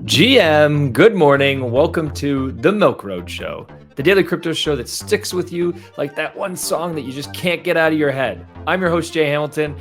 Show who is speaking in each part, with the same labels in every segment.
Speaker 1: GM, good morning. Welcome to the Milk Road Show, the daily crypto show that sticks with you like that one song that you just can't get out of your head. I'm your host, Jay Hamilton,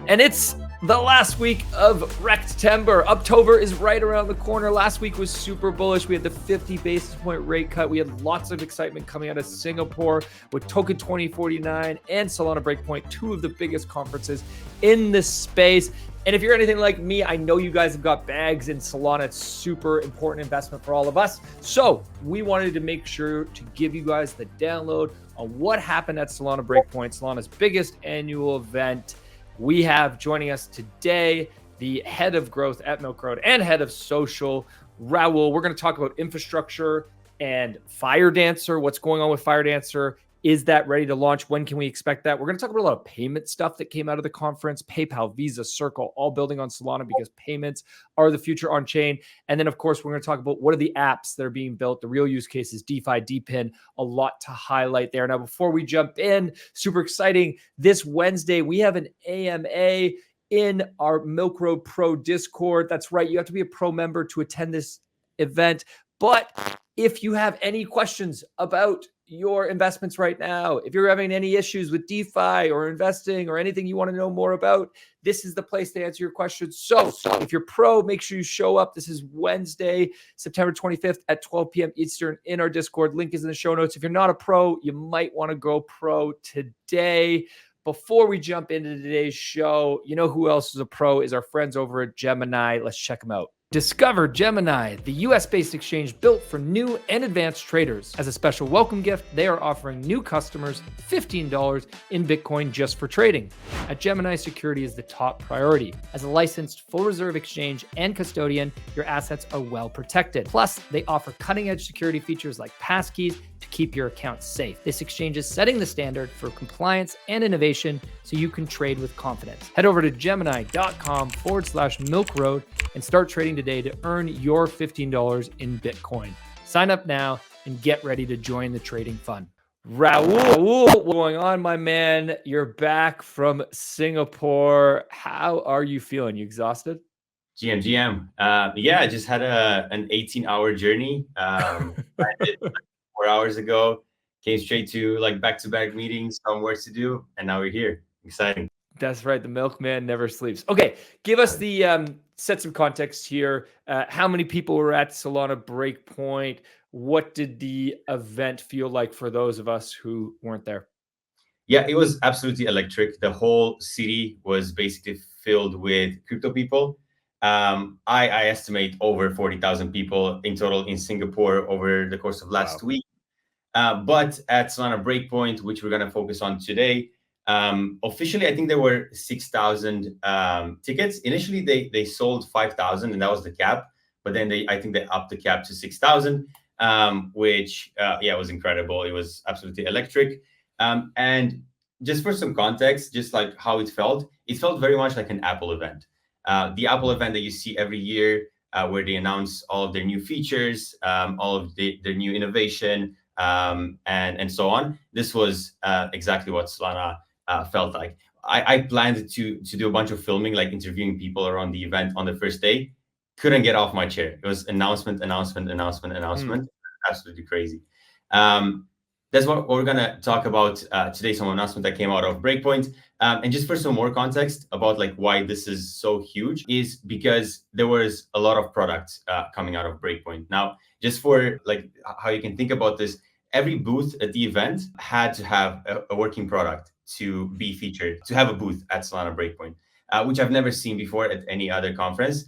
Speaker 1: and it's the last week of Rectember. October is right around the corner. Last week was super bullish. We had the 50 basis point rate cut. We had lots of excitement coming out of Singapore with Token 2049 and Solana Breakpoint, two of the biggest conferences in this space. And if you're anything like me, I know you guys have got bags in Solana. It's super important investment for all of us. So we wanted to make sure to give you guys the download on what happened at Solana Breakpoint, Solana's biggest annual event. We have joining us today the head of growth at Milk Road and head of social, Raul. We're going to talk about infrastructure and Firedancer, what's going on with Firedancer. Is that ready to launch? When can we expect that? We're going to talk about a lot of payment stuff that came out of the conference. PayPal, Visa, Circle, all building on Solana because payments are the future on chain. And then, of course, we're going to talk about what are the apps that are being built, the real use cases, DeFi, DePIN, a lot to highlight there. Now, before we jump in, super exciting. This Wednesday, we have an AMA in our Milk Road Pro Discord. That's right. You have to be a pro member to attend this event. But if you have any questions about your investments right now, if you're having any issues with DeFi or investing or anything you want to know more about, this is the place to answer your questions. So if you're pro, make sure you show up. This is Wednesday, September 25th at 12 p.m. Eastern in our Discord. Link is in the show notes. If you're not a pro, you might want to go pro today. Before we jump into today's show, you know who else is a pro is our friends over at Gemini. Let's check them out. Discover Gemini, the US-based exchange built for new and advanced traders. As a special welcome gift, they are offering new customers $15 in Bitcoin just for trading. At Gemini, security is the top priority. As a licensed full reserve exchange and custodian, your assets are well protected. Plus, they offer cutting-edge security features like passkeys to keep your accounts safe. This exchange is setting the standard for compliance and innovation so you can trade with confidence. Head over to gemini.com/milkroad and start trading today to earn your $15 in Bitcoin. Sign up now and get ready to join the trading fun. Raul, what's going on, my man? You're back from Singapore. How are you feeling? You exhausted?
Speaker 2: GM. Yeah, I just had an 18-hour journey. I did 4 hours ago, came straight to back-to-back meetings, some work to do, and now we're here. Exciting.
Speaker 1: That's right. The milkman never sleeps. Okay, give us the set some context here. How many people were at Solana Breakpoint? What did the event feel like for those of us who weren't there?
Speaker 2: Yeah, it was absolutely electric. The whole city was basically filled with crypto people. I estimate over 40,000 people in total in Singapore over the course of last week. But at Solana Breakpoint, which we're going to focus on today, officially, I think there were 6,000 tickets. Initially, they sold 5,000, and that was the cap. But then I think they upped the cap to 6,000, which was incredible. It was absolutely electric. And just for some context, just like how it felt very much like an Apple event. The Apple event that you see every year, where they announce all of their new features, all of their new innovation, and so on. This was exactly what Solana felt like. I planned to do a bunch of filming, like interviewing people around the event on the first day. Couldn't get off my chair. It was announcement. Absolutely crazy. That's what we're going to talk about today, some announcement that came out of Breakpoint. And just for some more context about why this is so huge is because there was a lot of products coming out of Breakpoint. Now, just for how you can think about this, every booth at the event had to have a working product to be featured, to have a booth at Solana Breakpoint, which I've never seen before at any other conference.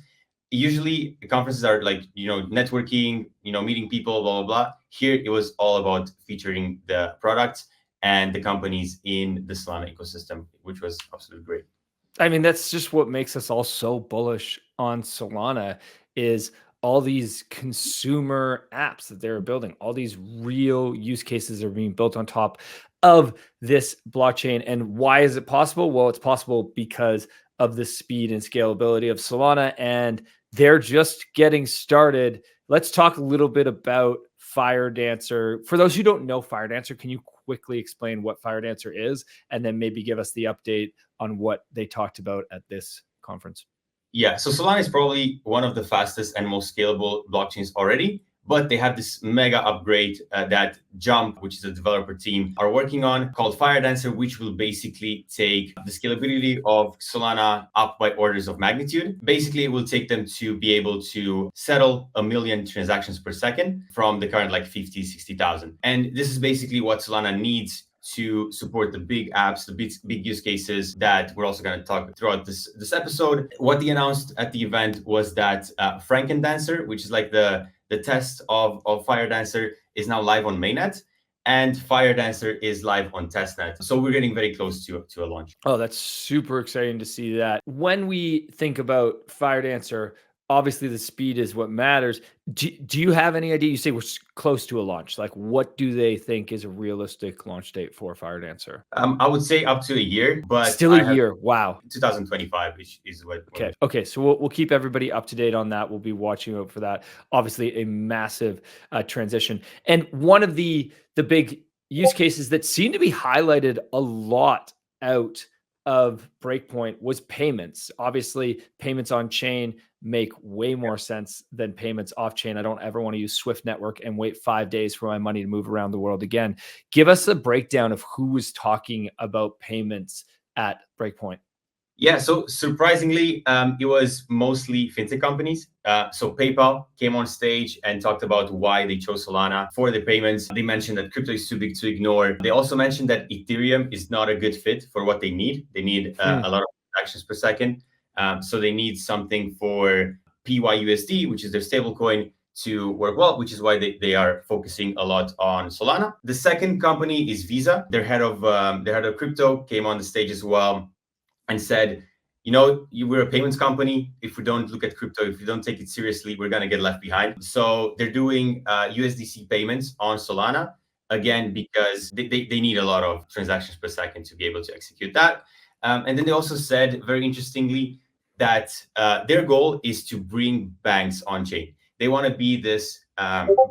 Speaker 2: Usually conferences are networking, meeting people, blah, blah, blah. Here, it was all about featuring the products and the companies in the Solana ecosystem, which was absolutely great.
Speaker 1: I mean, that's just what makes us all so bullish on Solana is all these consumer apps that they're building, all these real use cases are being built on top of this blockchain. And why is it possible? Well, it's possible because of the speed and scalability of Solana, and they're just getting started. Let's talk a little bit about Firedancer. For those who don't know Firedancer, can you quickly explain what Firedancer is, and then maybe give us the update on what they talked about at this conference?
Speaker 2: Yeah, so Solana is probably one of the fastest and most scalable blockchains already, but they have this mega upgrade that Jump, which is a developer team, are working on called Firedancer, which will basically take the scalability of Solana up by orders of magnitude. Basically, it will take them to be able to settle 1 million transactions per second from the current like 50, 60,000. And this is basically what Solana needs to support the big apps, the big use cases that we're also going to talk throughout this episode. What they announced at the event was that Frankendancer, which is like the test of Firedancer, is now live on mainnet, and Firedancer is live on testnet. So we're getting very close to a launch.
Speaker 1: Oh, that's super exciting to see that. When we think about Firedancer, obviously the speed is what matters. Do you have any idea? You say we're close to a launch. Like, what do they think is a realistic launch date for Firedancer?
Speaker 2: I would say up to a year, but
Speaker 1: still a year. Wow.
Speaker 2: 2025 is what.
Speaker 1: Okay. So we'll keep everybody up to date on that. We'll be watching out for that. Obviously, a massive transition, and one of the big use cases that seem to be highlighted a lot out of Breakpoint was payments. Obviously, payments on chain make way more sense than payments off chain. I don't ever want to use Swift network and wait 5 days for my money to move around the world again. Give us a breakdown of who was talking about payments at Breakpoint.
Speaker 2: Yeah, so surprisingly, it was mostly fintech companies. So PayPal came on stage and talked about why they chose Solana for the payments. They mentioned that crypto is too big to ignore. They also mentioned that Ethereum is not a good fit for what they need. They need a lot of transactions per second. So they need something for PYUSD, which is their stablecoin, to work well, which is why they are focusing a lot on Solana. The second company is Visa. Their head of crypto came on the stage as well and said, we're a payments company. If we don't look at crypto, if we don't take it seriously, we're going to get left behind. So they're doing USDC payments on Solana, again, because they need a lot of transactions per second to be able to execute that. And then they also said, very interestingly, that their goal is to bring banks on-chain. They want to be this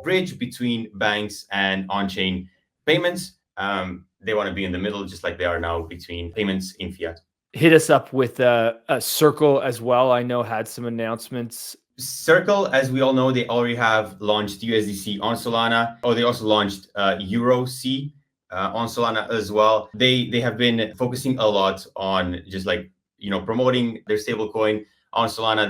Speaker 2: bridge between banks and on-chain payments. They want to be in the middle, just like they are now between payments in fiat.
Speaker 1: Hit us up with a Circle as well. I know had some announcements.
Speaker 2: Circle, as we all know, they already have launched USDC on Solana. Oh, they also launched EuroC on Solana as well. They have been focusing a lot on just like promoting their stablecoin on Solana.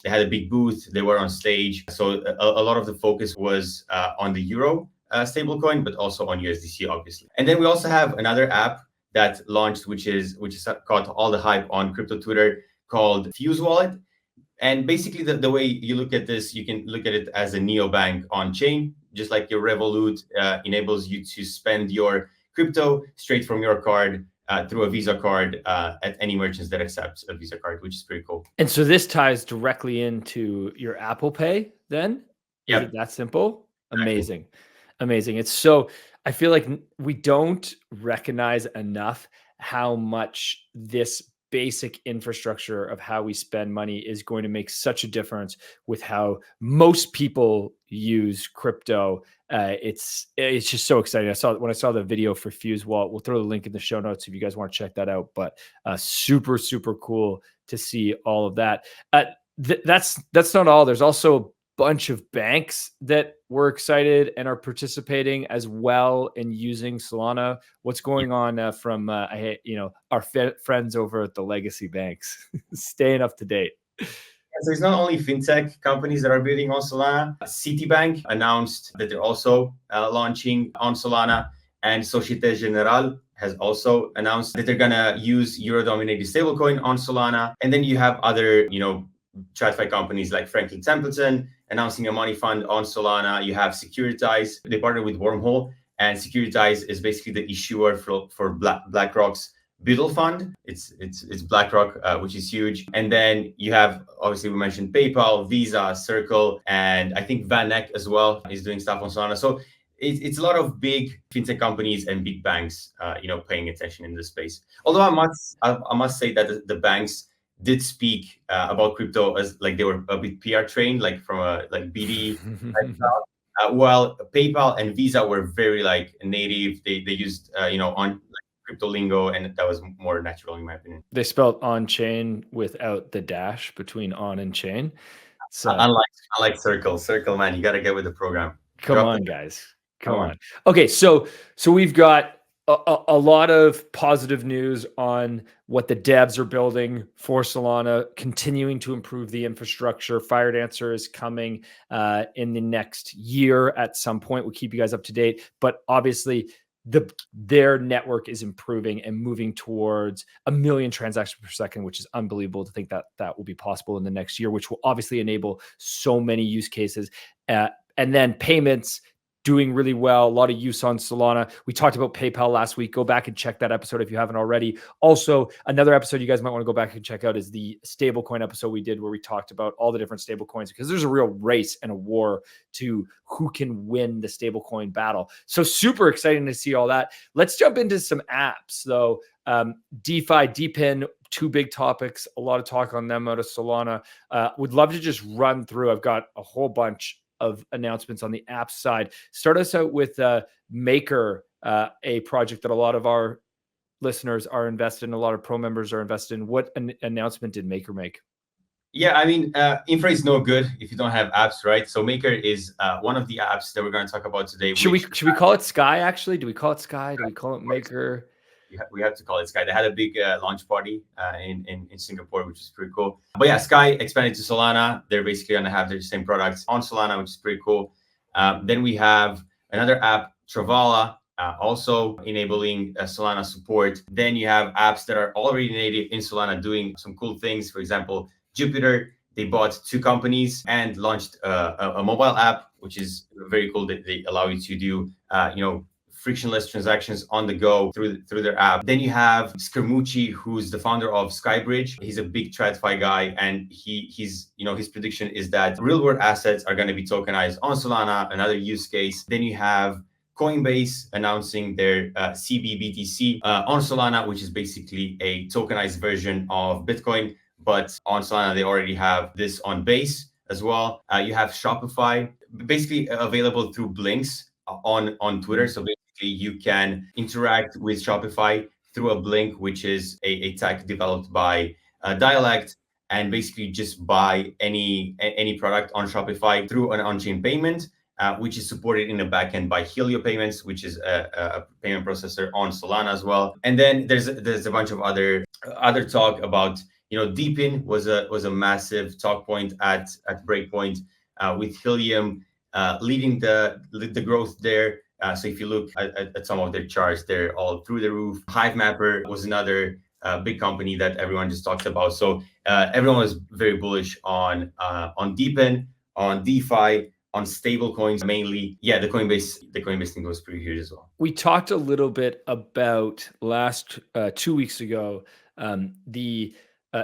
Speaker 2: They had a big booth. They were on stage. So a lot of the focus was on the Euro stablecoin, but also on USDC, obviously. And then we also have another app that launched, which is caught all the hype on crypto Twitter, called Fuse Wallet. And basically, the way you look at this, you can look at it as a neobank on chain, just like your Revolut enables you to spend your crypto straight from your card through a Visa card at any merchants that accepts a Visa card, which is pretty cool.
Speaker 1: And so this ties directly into your Apple Pay then?
Speaker 2: Yeah.
Speaker 1: Is it that simple? Amazing. Amazing. It's so, I feel like we don't recognize enough how much this basic infrastructure of how we spend money is going to make such a difference with how most people use crypto. It's just so exciting. When I saw the video for Fuse Wallet, we'll throw the link in the show notes if you guys want to check that out. But super, super cool to see all of that. That's not all. There's also bunch of banks that were excited and are participating as well in using Solana. What's going on from our friends over at the legacy banks? Staying up to date.
Speaker 2: So it's not only fintech companies that are building on Solana. Citibank announced that they're also launching on Solana, and Societe Generale has also announced that they're gonna use euro-dominated stablecoin on Solana. And then you have other, TradFi companies like Franklin Templeton announcing a money fund on Solana. You have Securitize. They partnered with Wormhole, and Securitize is basically the issuer for BlackRock's Biddle fund. It's BlackRock, which is huge. And then you have, obviously, we mentioned PayPal, Visa, Circle, and I think Van Eck as well is doing stuff on Solana. So it's a lot of big fintech companies and big banks, paying attention in this space. Although I must say that the banks did speak about crypto as like they were a bit PR trained, like from a BD. While PayPal and Visa were very like native. They used on crypto lingo, and that was more natural in my opinion.
Speaker 1: They spelled on chain without the dash between on and chain. So
Speaker 2: Unlike Circle, man, you got to get with the program.
Speaker 1: come on, guys. Come on. Okay, so we've got a lot of positive news on what the devs are building for Solana, continuing to improve the infrastructure. Firedancer is coming in the next year at some point. We'll keep you guys up to date. But obviously, their network is improving and moving towards 1 million transactions per second, which is unbelievable to think that that will be possible in the next year, which will obviously enable so many use cases. And then payments doing really well. A lot of use on Solana. We talked about PayPal last week. Go back and check that episode if you haven't already. Also, another episode you guys might want to go back and check out is the stablecoin episode we did where we talked about all the different stablecoins, because there's a real race and a war to who can win the stablecoin battle. So super exciting to see all that. Let's jump into some apps though. DeFi, DePIN, two big topics, a lot of talk on them out of Solana. Would love to just run through. I've got a whole bunch of announcements on the app side. Start us out with Maker, a project that a lot of our listeners are invested in, a lot of pro members are invested in. What an announcement did Maker make?
Speaker 2: Yeah, I mean, infra is no good if you don't have apps, right? So Maker is one of the apps that we're going to talk about today.
Speaker 1: Should we call it Sky, actually? Do we call it Sky? Do we call it Maker?
Speaker 2: We have to call it Sky. They had a big launch party in Singapore, which is pretty cool. But yeah, Sky expanded to Solana. They're basically going to have their same products on Solana, which is pretty cool. Then we have another app, Travala, also enabling Solana support. Then you have apps that are already native in Solana doing some cool things. For example, Jupiter, they bought 2 companies and launched a mobile app, which is very cool that they allow you to do, frictionless transactions on the go through their app. Then you have Scaramucci, who's the founder of Skybridge. He's a big TradFi guy, and his prediction is that real world assets are going to be tokenized on Solana, another use case. Then you have Coinbase announcing their CBBTC on Solana, which is basically a tokenized version of Bitcoin, but on Solana they already have this on Base as well. You have Shopify, basically available through Blinks on Twitter. So you can interact with Shopify through a Blink, which is a tech developed by Dialect, and basically just buy any product on Shopify through an on-chain payment, which is supported in the backend by Helio Payments, which is a payment processor on Solana as well. And then there's a bunch of other talk about, DePIN was a massive talk point at Breakpoint, with Helium leading the growth there. So if you look at some of their charts, they're all through the roof. Hivemapper was another big company that everyone just talks about. So everyone was very bullish on DePIN, on DeFi, on stable coins mainly. Yeah, the Coinbase thing was pretty huge as well.
Speaker 1: We talked a little bit about last 2 weeks ago the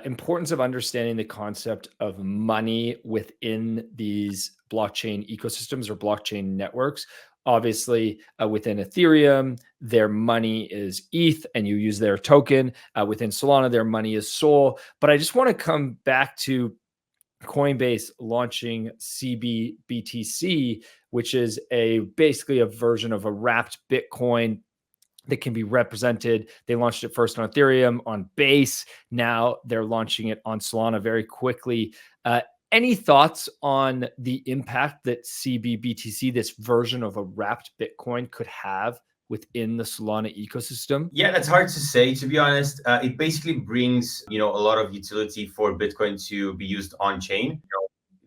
Speaker 1: importance of understanding the concept of money within these blockchain ecosystems or blockchain networks. Obviously, within Ethereum, their money is ETH, and you use their token. Within Solana, their money is Sol. But I just want to come back to Coinbase launching CBBTC, which is basically a version of a wrapped Bitcoin that can be represented. They launched it first on Ethereum, on Base. Now they're launching it on Solana very quickly. Any thoughts on the impact that CBBTC, this version of a wrapped Bitcoin, could have within the Solana ecosystem?
Speaker 2: Yeah, that's hard to say, to be honest. It basically brings, a lot of utility for Bitcoin to be used on chain.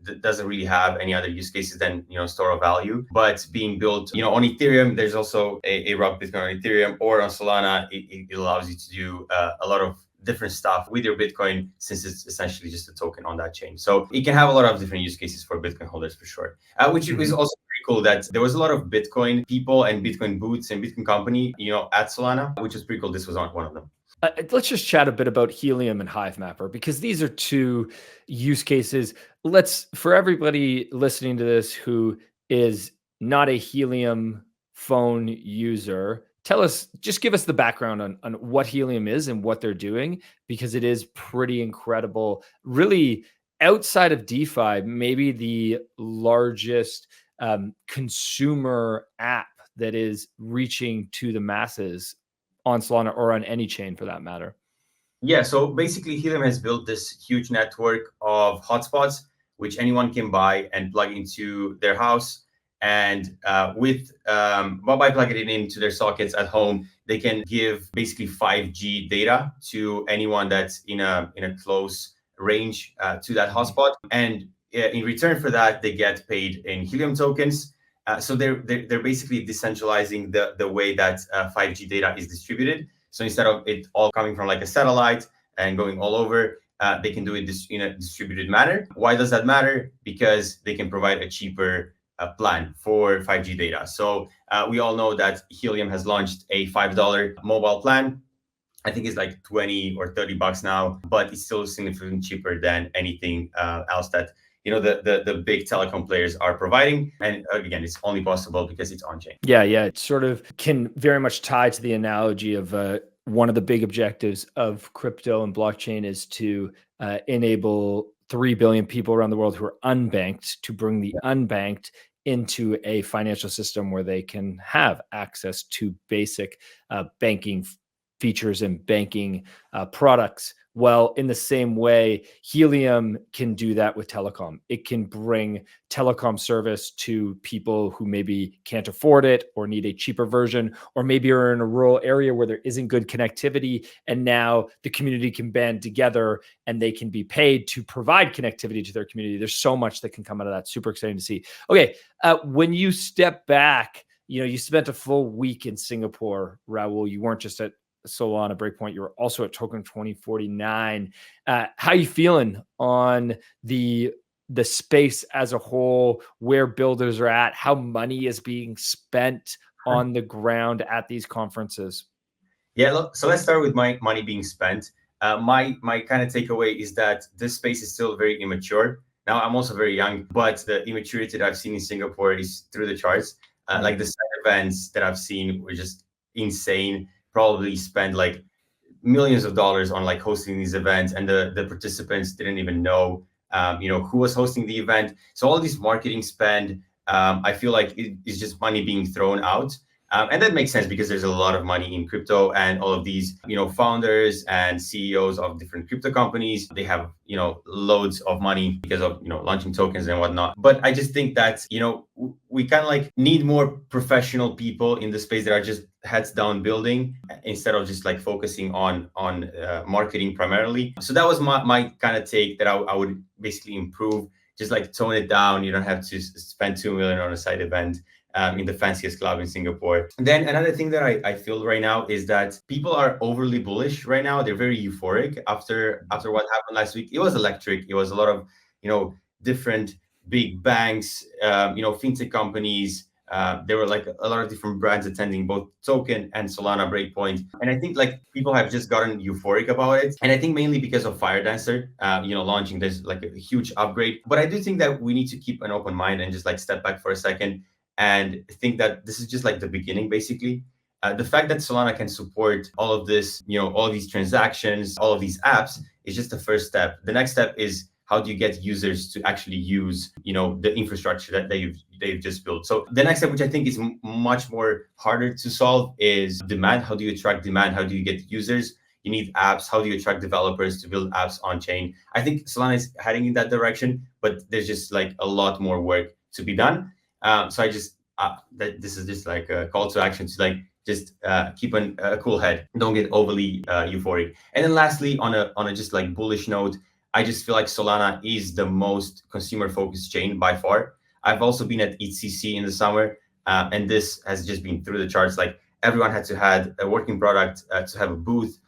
Speaker 2: That doesn't really have any other use cases than, store of value. But being built, on Ethereum, there's also a wrapped Bitcoin on Ethereum, or on Solana. It allows you to do a lot of different stuff with your Bitcoin, since it's essentially just a token on that chain. So it can have a lot of different use cases for Bitcoin holders for sure, which is also pretty cool that there was a lot of Bitcoin people and Bitcoin boots and Bitcoin company, at Solana, which is pretty cool. This was not one of them.
Speaker 1: Let's just chat a bit about Helium and Hivemapper, because these are two use cases. For everybody listening to this who is not a Helium phone user, just give us the background on what Helium is and what they're doing, because it is pretty incredible. Really, outside of DeFi, maybe the largest consumer app that is reaching to the masses on Solana or on any chain for that matter?
Speaker 2: Yeah, so basically Helium has built this huge network of hotspots, which anyone can buy and plug into their house. And by plugging it into their sockets at home, they can give basically 5G data to anyone that's in a close range to that hotspot. And in return for that, they get paid in Helium tokens. So they're basically decentralizing the way that 5G data is distributed. So instead of it all coming from like a satellite and going all over, they can do it in a distributed manner. Why does that matter? Because they can provide a cheaper plan for 5G data. So we all know that Helium has launched a $5 mobile plan. I think it's like 20 or 30 bucks now, but it's still significantly cheaper than anything else that the big telecom players are providing. And again, it's only possible because it's on chain.
Speaker 1: Yeah, it sort of can very much tie to the analogy of one of the big objectives of crypto and blockchain is to enable 3 billion people around the world who are unbanked to bring the unbanked into a financial system where they can have access to basic banking features and banking products. Well, in the same way, Helium can do that with telecom. It can bring telecom service to people who maybe can't afford it or need a cheaper version, or maybe are in a rural area where there isn't good connectivity. And now the community can band together and they can be paid to provide connectivity to their community. There's so much that can come out of that. Super exciting to see. Okay, when you step back, you spent a full week in Singapore, Raul. You weren't just at Solana Breakpoint, you were also at Token 2049. How you feeling on the space as a whole, where builders are at, how money is being spent on the ground at these conferences?
Speaker 2: Yeah, look, so let's start with my money being spent. My kind of takeaway is that this space is still very immature. Now, I'm also very young, but the immaturity that I've seen in Singapore is through the charts. Like the side events that I've seen were just insane. Probably spend like millions of dollars on like hosting these events, and the participants didn't even know who was hosting the event. So all these marketing spend, I feel like it is just money being thrown out. And that makes sense because there's a lot of money in crypto, and all of these, founders and CEOs of different crypto companies, they have, loads of money because of, launching tokens and whatnot. But I just think that, we kind of like need more professional people in the space that are just heads down building instead of just like focusing on marketing primarily. So that was my kind of take that I would basically improve, just like tone it down. You don't have to spend 2 million on a side event. In the fanciest club in Singapore. Then another thing that I feel right now is that people are overly bullish right now. They're very euphoric after what happened last week. It was electric. It was a lot of, different big banks, fintech companies. There were like a lot of different brands attending both Token and Solana Breakpoint. And I think like people have just gotten euphoric about it. And I think mainly because of Firedancer, launching this like a huge upgrade. But I do think that we need to keep an open mind and just like step back for a second and think that this is just like the beginning, basically. The fact that Solana can support all of this, all of these transactions, all of these apps is just the first step. The next step is how do you get users to actually use, the infrastructure that they've just built. So the next step, which I think is much more harder to solve, is demand. How do you attract demand? How do you get users? You need apps. How do you attract developers to build apps on chain? I think Solana is heading in that direction, but there's just like a lot more work to be done. So I just this is just like a call to action to like just keep a cool head. Don't get overly euphoric. And then lastly, on a just like bullish note, I just feel like Solana is the most consumer focused chain by far. I've also been at ECC in the summer, and this has just been through the charts. Like everyone had to have a working product to have a booth.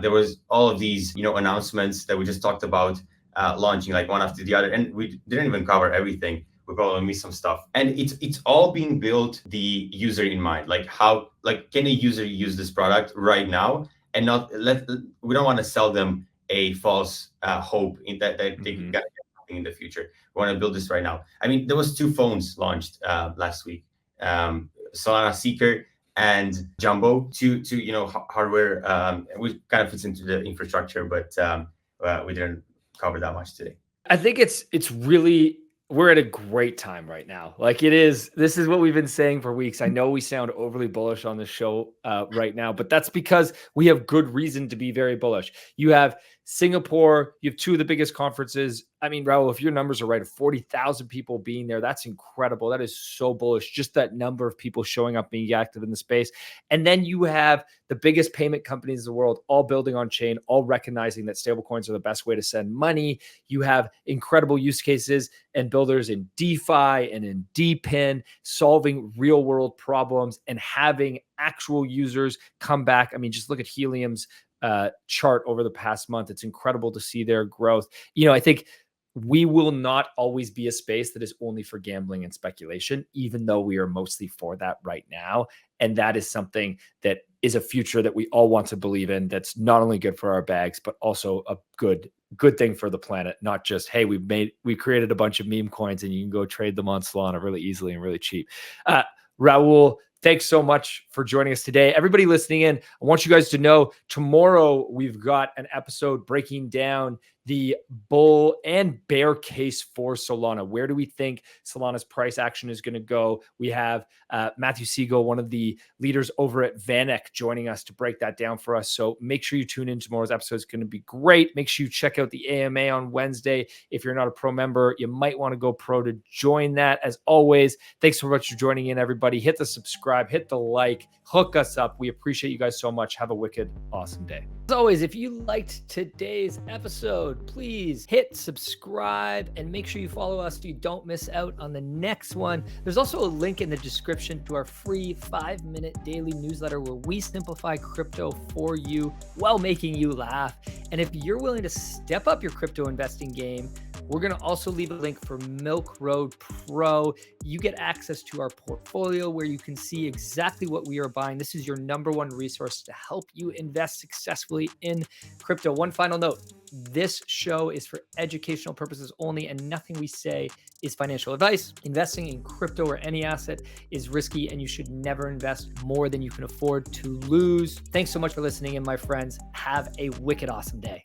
Speaker 2: There was all of these announcements that we just talked about launching like one after the other, and we didn't even cover everything. We probably missed some stuff, and it's all being built the user in mind. Like how can a user use this product right now, and not we don't want to sell them a false hope in that they can get something in the future. We want to build this right now. I mean, there was 2 phones launched last week, Solana Seeker and Jumbo, two hardware, which kind of fits into the infrastructure, but we didn't cover that much today.
Speaker 1: I think it's really We're at a great time right now. This is what we've been saying for weeks. I know we sound overly bullish on the show right now, but that's because we have good reason to be very bullish. You have Singapore, you have two of the biggest conferences. I mean, Raul, if your numbers are right, 40,000 people being there, that's incredible. That is so bullish. Just that number of people showing up, being active in the space. And then you have the biggest payment companies in the world, all building on chain, all recognizing that stablecoins are the best way to send money. You have incredible use cases and builders in DeFi and in DePIN, solving real world problems and having actual users come back. I mean, just look at Helium's chart over the past month. It's incredible to see their growth. I think we will not always be a space that is only for gambling and speculation, even though we are mostly for that right now. And that is something that is a future that we all want to believe in. That's not only good for our bags, but also a good thing for the planet. Not just, hey, we created a bunch of meme coins and you can go trade them on Solana really easily and really cheap. Raul, thanks so much for joining us today. Everybody listening in, I want you guys to know tomorrow we've got an episode breaking down the bull and bear case for Solana. Where do we think Solana's price action is going to go? We have Matthew Siegel, one of the leaders over at Vanek, joining us to break that down for us. So make sure you tune in. Tomorrow's episode is going to be great. Make sure you check out the AMA on Wednesday. If you're not a pro member, you might want to go pro to join that. As always, thanks so much for joining in, everybody. Hit the subscribe, hit the like, hook us up. We appreciate you guys so much. Have a wicked, awesome day. As always, if you liked today's episode, please hit subscribe and make sure you follow us so you don't miss out on the next one. There's also a link in the description to our free 5-minute daily newsletter where we simplify crypto for you while making you laugh. And if you're willing to step up your crypto investing game, we're going to also leave a link for Milk Road Pro. You get access to our portfolio where you can see exactly what we are buying. This is your number one resource to help you invest successfully in crypto. One final note. This show is for educational purposes only, and nothing we say is financial advice. Investing in crypto or any asset is risky, and you should never invest more than you can afford to lose. Thanks so much for listening in, my friends. Have a wicked awesome day.